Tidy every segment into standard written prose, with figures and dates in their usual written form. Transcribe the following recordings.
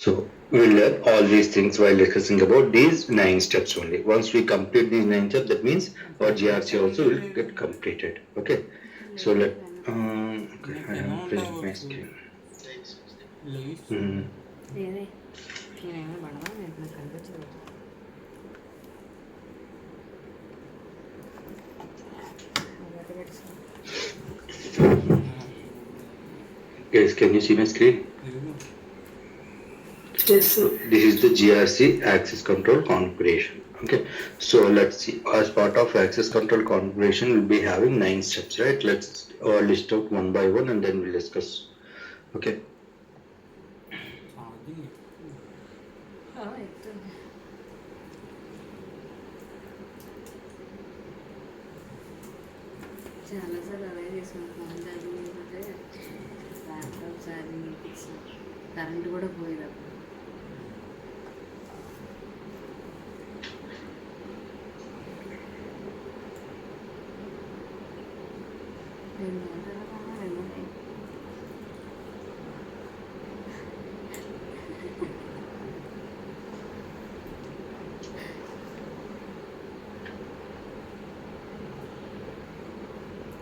So we'll learn all these things while discussing about these 9 steps only. Once we complete these 9 steps, that means our GRC also will get completed. Okay. So okay, I have finished my screen. Hmm. Guys, can you see my screen? Yes, sir. This is the GRC access control configuration. Okay, so let's see. As part of access control configuration, we'll be having 9 steps, right? Let's list out one by one and then we'll discuss. Okay. చాలాసార్లు అలాగే చేసాను. Phone charging అయిపోతే laptop charging ఎక్కించిన current కూడా పోయేది అప్పుడు.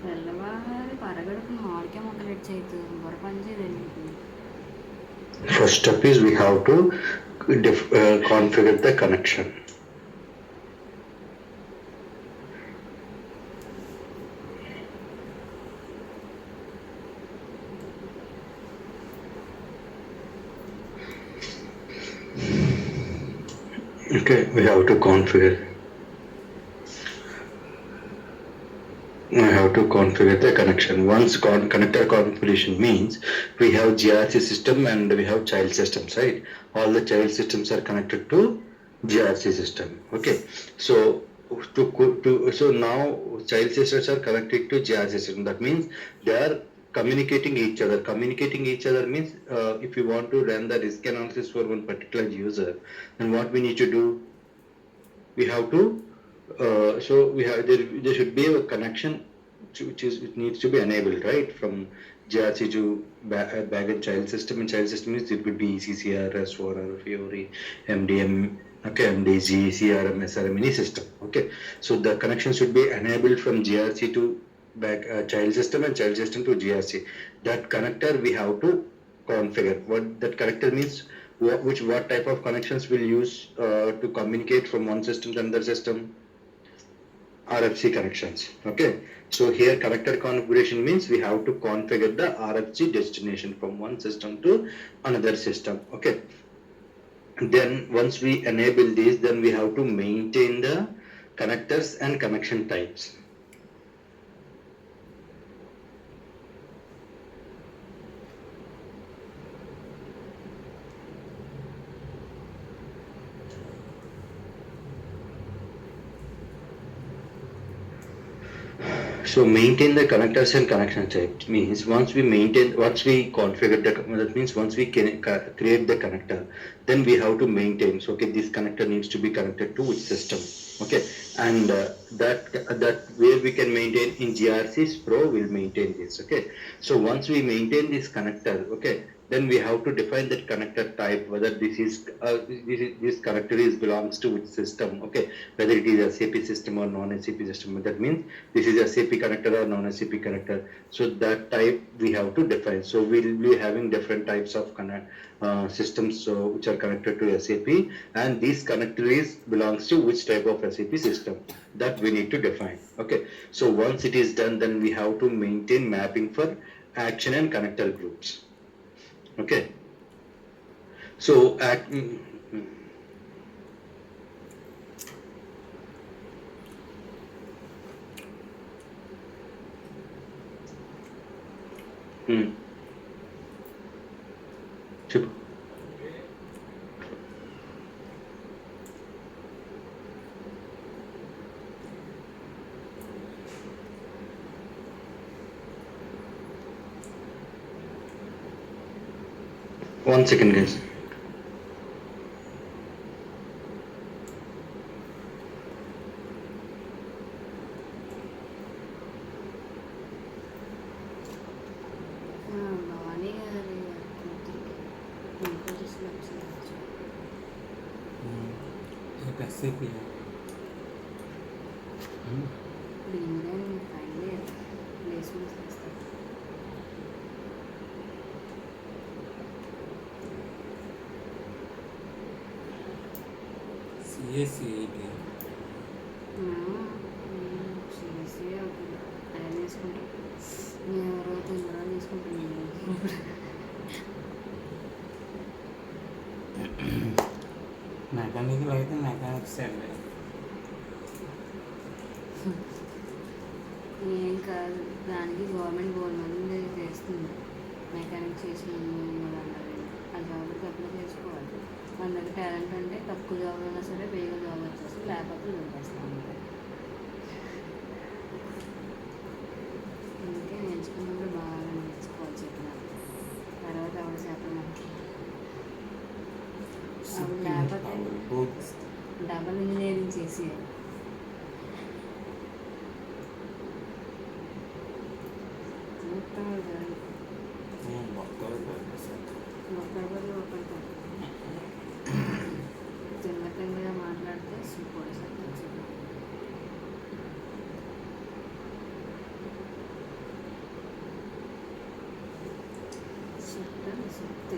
తెల్లవారి పరగడుపు మామిడికాయ ముక్కలు ఇచ్చేయద్దు బుర్ర పని చేయదండి. First step is we have to configure the connection. Okay, we have to configure. We have to configure the connection. Once connector configuration means we have GRC system and we have child systems, right? All the child systems are connected to GRC system. Okay, so so now child systems are connected to GRC system. That means they are communicating each other. Communicating each other means if you want to run the risk analysis for one particular user, then what we need to do? We have to so we have there should be a connection which it needs to be enabled, right, from GRC to bag and child system. And child system is it could be ECCR, S4, Fiori, MDM, okay, MDG, CRM, SRM, any system. Okay, so the connection should be enabled from GRC to back child system and child system to GRC. That connector we have to configure. What that connector means, what type of connections we'll use to communicate from one system to another system? RFC connections. Okay, so here connector configuration means we have to configure the RFC destination from one system to another system. Okay, then once we enable these, then we have to maintain the connectors and connection types. So maintain the connectors and connection types means once we configure that means once we can create the connector, then we have to maintain. So okay, this connector needs to be connected to which system. Okay, and that where we can maintain in GRC's Pro will maintain this. Okay, so once we maintain this connector, okay, then we have to define that connector type, whether this connector belongs to which system. Okay, whether it is a SAP system or non-SAP system. That means this is a SAP connector or non-SAP connector. So that type we have to define. So we'll be having different types of systems which are connected to SAP, and this connector belongs to which type of SAP system, that we need to define. Okay, so once it is done, then we have to maintain mapping for action and connector groups. Okay, so చెప్పు. One second, guys. Bhavani గారి కూతురికి ఇంకో వచ్చింది. SAP. ఇప్పుడు engineering final year placements చేస్తారు. CACIT. CSC అవుతుంది ఆయన తీసుకుంటాం. నేను ఎవరో తింగరా తీసుకుంటున్నాను. మెకానికల్ అయితే మెకానిక్స్ అండి. ఏం కాదు, దానికి గవర్నమెంట్ మంది చేస్తుంది. మెకానిక్ చేసిన అన్నారు ఆ జాబ్కి అప్లై చేసుకోవాలి. మన దగ్గర టాలెంట్ అంటే తక్కువ జాబ్ అయినా సరే వేగ జాబ్ వచ్చేసి లేకపోతే దొరికేస్తాం. అందుకే నేర్చుకున్నప్పుడు బాగా నేర్చుకోవాలి చెప్పిన తర్వాత ఆవిడ చెప్పడానికి ఆవిడ లేకపోతే డబల్ ఇంజనీరింగ్ చేసి ఒకరి ఒకరితో చిన్నగా మాట్లాడితే సూపర్ చెప్తాను చెప్తే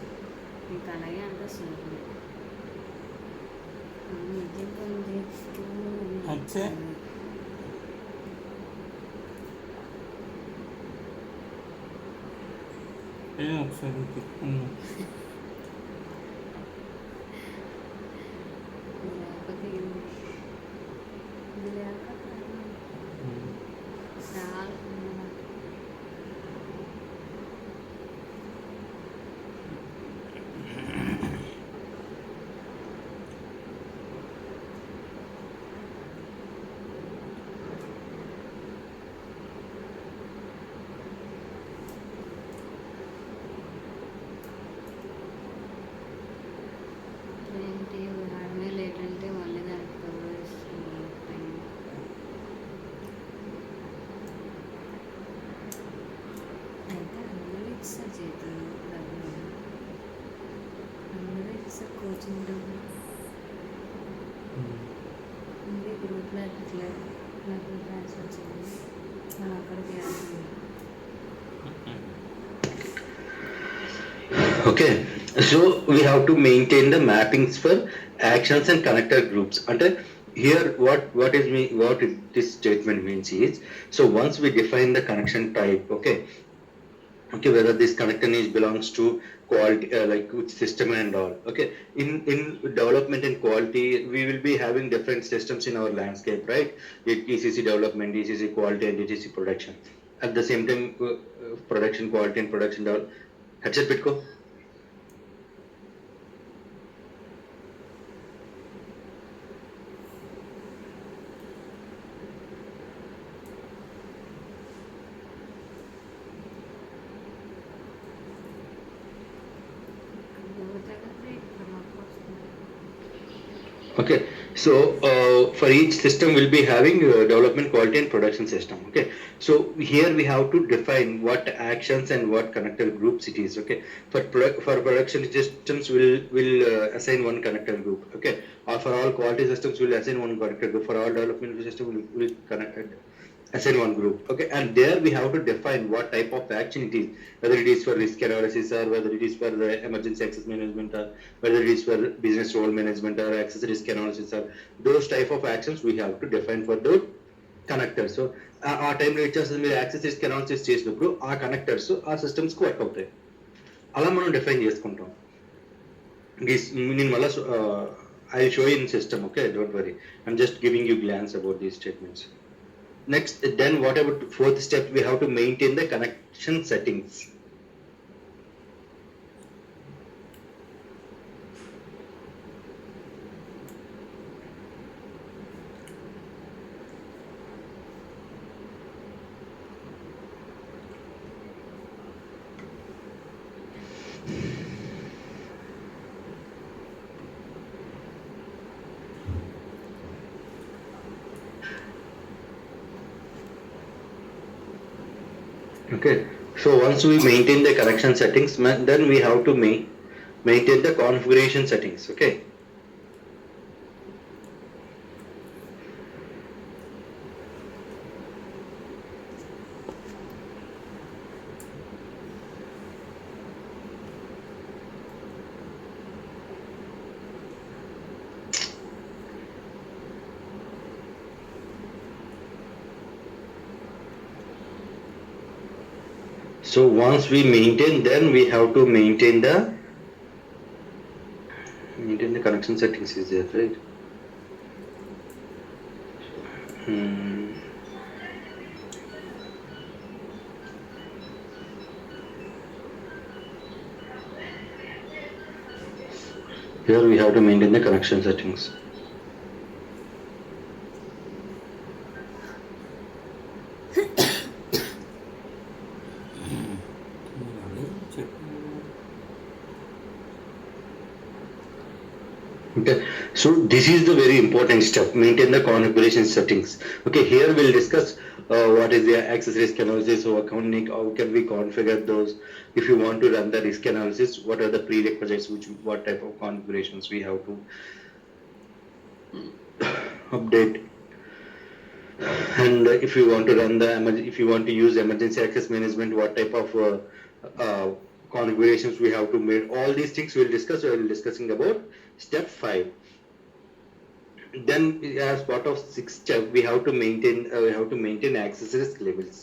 మీకు అలాగే అంటే సూపర్. అచ్చే ఒకసారి తిప్పుకున్నాం. ఏంటి వాడమే లేట్ అంటే మళ్ళీ దానికి తోడు టైం. అయితే అందరూ ఇస్తారు చేతులు డబ్బులు, అందరూ ఇస్తారు కోచింగ్ డబ్బులు. ఉంది గ్రూప్లో ఇట్లా నాకు ట్రాన్స్ఫర్ చేయండి మనం అక్కడికి వెళ్తుంది. Okay, so we have to maintain the mappings for actions and connector groups. And here, what this statement means is, so once we define the connection type, okay, whether this connection belongs to quality, like which system and all. Okay, in development and quality, we will be having different systems in our landscape, right? ECC development, ECC quality, and ECC production. At the same time, production quality and production development. Headset Bitco. Okay, so for each system we'll be having development, quality, and production system. Okay, so here we have to define what actions and what connector groups it is. Okay, for production systems will assign one connector group. Okay, or for all quality systems we'll assign one connector group. For all development system will assign one group. Okay, and there we have to define what type of action it is, whether it is for risk analysis or whether it is for the emergency access management or whether it is for business role management or access risk analysis or those type of actions we have to define for the connectors. So ఆ టైంలో ఇచ్చేస్తుంది మీరు access risk analysis చేసినప్పుడు ఆ connectors ఆ సిస్టమ్స్కి work అవుతాయి. అలా మనం డిఫైన్ చేసుకుంటాం. నేను మళ్ళీ I show in system. Okay, don't worry, I'm just giving you glance about these statements. Next, then what about fourth step? We have to maintain the connection settings. Okay, so once we maintain the connection settings, then we have to maintain the configuration settings. Okay, So once we maintain, then we have to maintain the connection settings is there, right? Hmm. Here we have to maintain the connection settings. అది చెప్పు. Okay, so this is the very important step, maintain the configuration settings. Okay, here we'll discuss what is the access risk analysis, how can we configure those. If you want to run the risk analysis, what are the prerequisites, what type of configurations we have to update. And if you want to run if you want to use emergency access management, what type of configurations we have to make. All these things we'll discuss. We'll discussing about step 5. Then as part of 6th step, we have to maintain access risk levels.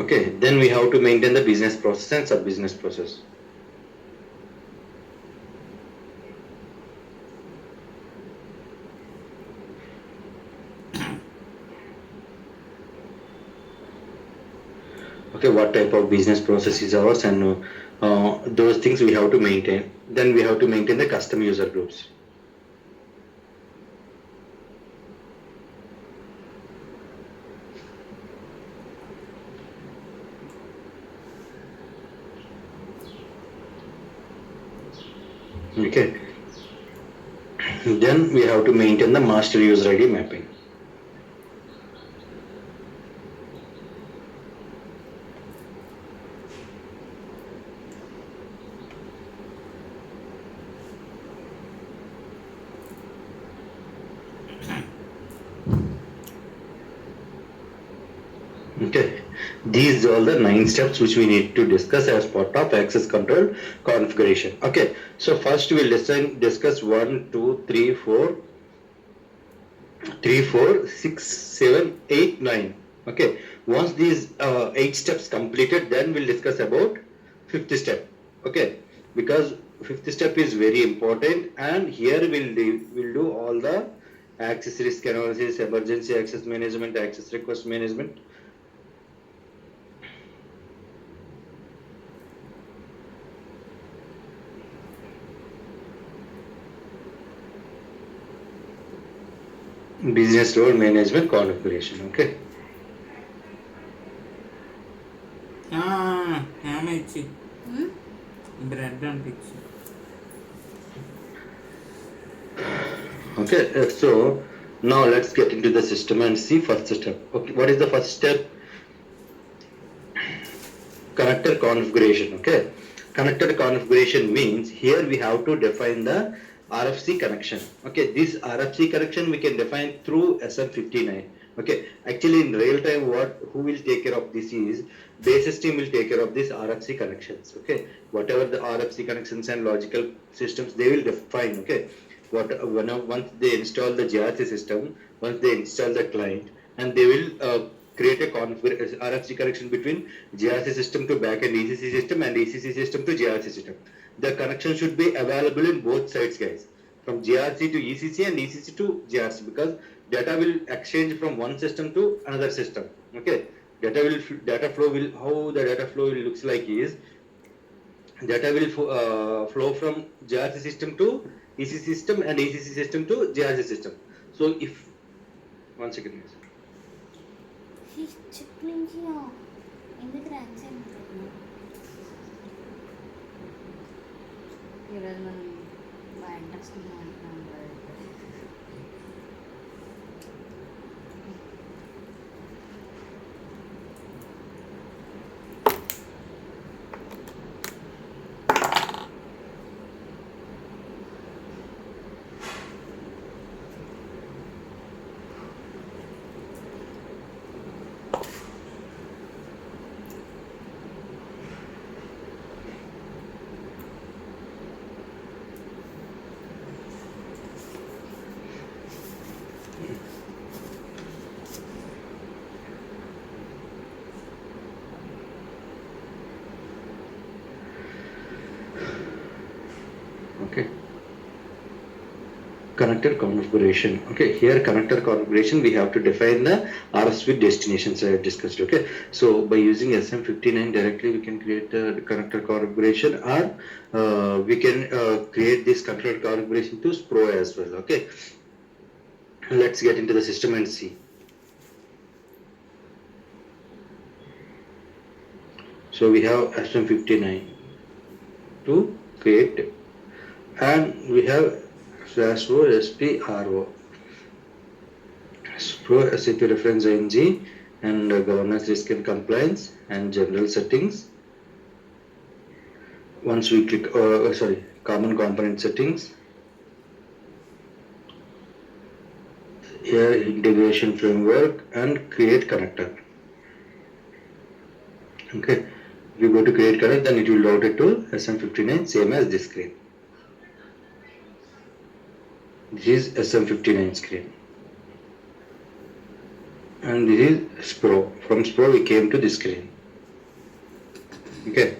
Okay, then we have to maintain the business process and sub business process. Okay, what type of business process is ours, and those things we have to maintain. Then we have to maintain the custom user groups. Okay, then we have to maintain the master user ID mapping. Okay, these are the 9 steps which we need to discuss as part of access control configuration. Okay, so first we'll discuss 1, 2, 3, 4, 6, 7, 8, 9. Okay, once these 8 steps completed, then we'll discuss about 5th step. Okay, because 5th step is very important, and here we'll do all the access risk analysis, emergency access management, access request management. Business role management configuration. Okay. ఆమె ఇచ్చి bread అంటించి. Okay, so now let's get into the system and see first step. Okay, what is the first step? Connector configuration. Okay, connector configuration means here we have to define the RFC connection. Okay, this RFC connection we can define through SM59. Okay, actually in real time who will take care of this is basis team will take care of this RFC connections. Okay, whatever the RFC connections and logical systems they will define. Okay, once they install the GRC system, once they install the client, and they will create a RFC connection between GRC system to backend ECC system and ECC system to GRC system. The connection should be available in both sides, guys, from GRC to ECC and ECC to GRC, because data will exchange from one system to another system. Okay, data flow will how the data flow will looks like is data will flow from GRC system to ECC system and ECC system to GRC system. So if one second, guys. Chip నుంచి ఎందుకు ranks ఈరోజు మనం బాగా ఇంట్రెస్టింగ్గా ఉంటున్నాం కదా. connector configuration. Okay, here connector configuration we have to define the RS with destinations I have discussed. Okay, so by using SM59 directly we can create the connector configuration, or we can create this connector configuration to SPRO as well. Okay, let's get into the system and see. So we have SM59 to create, and we have SPRO SPRO. SPRO SAP reference ING, and governance risk and compliance and general settings. Once we click common component settings, here integration framework and create connector. Okay, if you go to create connector, then it will route it to SM59, same as this screen. This is SM59 screen, and this is SPRO. From SPRO we came to this screen. Okay.